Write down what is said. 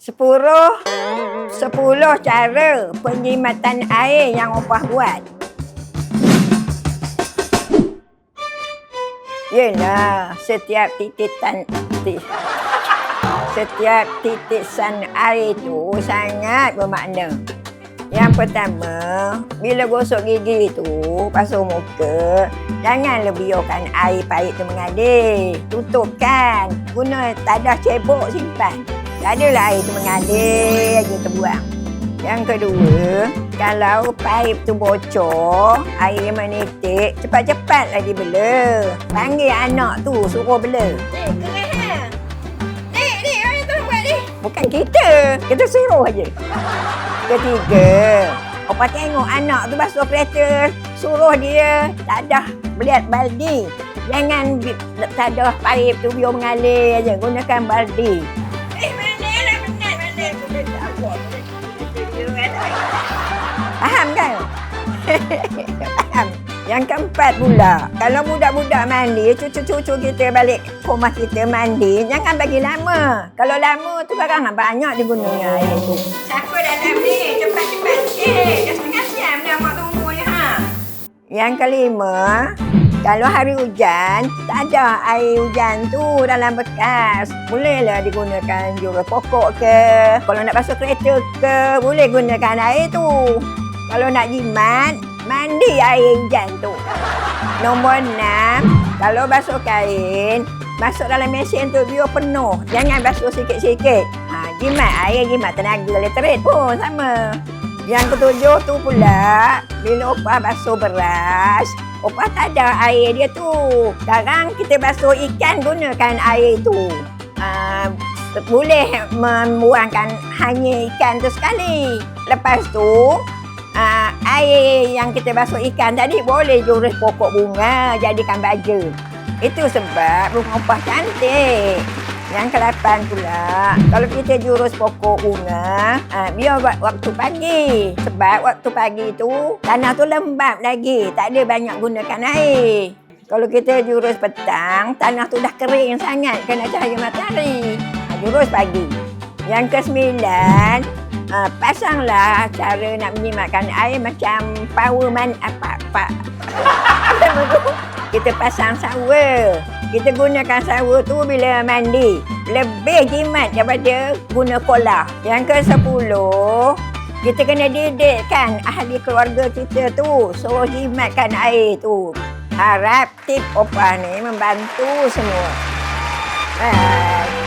10 cara penjimatan air yang opah buat. Yelah, setiap titisan air tu sangat bermakna. Yang pertama, bila gosok gigi tu, basuh muka, jangan lebihkan air pahit tu mengalir. Tutupkan, guna tadah cebok simpan. Tak adalah air tu mengalir, lagi terbuang. Yang kedua, kalau paip tu bocor, air menitik, cepat-cepat lagi bela. Panggil anak tu, suruh bela. Kerah ha? Orang tu buat ni. Bukan kita suruh aje. Ketiga, opah tengok anak tu basuh kereta, suruh dia tadah beliat baldi. Jangan tadah paip tu biar mengalir aje, gunakan baldi. Faham kan? Faham. Yang keempat pula, kalau budak-budak mandi, cucu-cucu kita balik rumah kita mandi, jangan bagi lama. Kalau lama tu barang banyak digunakan air tu. Siapa dalam ni? Cepat-cepat sikit. Dah setengah jam dah mak tunggu ni ha. Yang kelima, kalau hari hujan, tak ada air hujan tu dalam bekas. Bolehlah digunakan jurus pokok ke. Kalau nak basuh kereta ke, boleh gunakan air tu. Kalau nak jimat, mandi air hujan tu. Nombor 6, kalau basuh kain, masuk dalam mesin tu biar penuh. Jangan basuh sikit-sikit. Jimat air, jimat tenaga literat pun sama. Yang ketujuh tu pula, bila opah basuh beras, opah tak ada air dia tu. Sekarang kita basuh ikan, gunakan air tu. Boleh membuangkan hanya ikan tu sekali. Lepas tu, air yang kita basuh ikan tadi boleh jurus pokok bunga, jadikan baju. Itu sebab bunga opah cantik. Yang ke-8 pula, kalau kita jurus pokok bunga, biar buat waktu pagi. Sebab waktu pagi tu, tanah tu lembap lagi, tak ada banyak gunakan air. Kalau kita jurus petang, tanah tu dah kering sangat, kena cahaya matahari. Jurus pagi. Yang ke-9, pasanglah cara nak menjimatkan air macam powerman apa. Kita pasang shower. Kita gunakan shower tu bila mandi. Lebih jimat daripada guna kolah. Yang ke-10, kita kena didikkan ahli keluarga kita tu. Suruh jimatkan air tu. Harap tip opah ni membantu semua. Bye.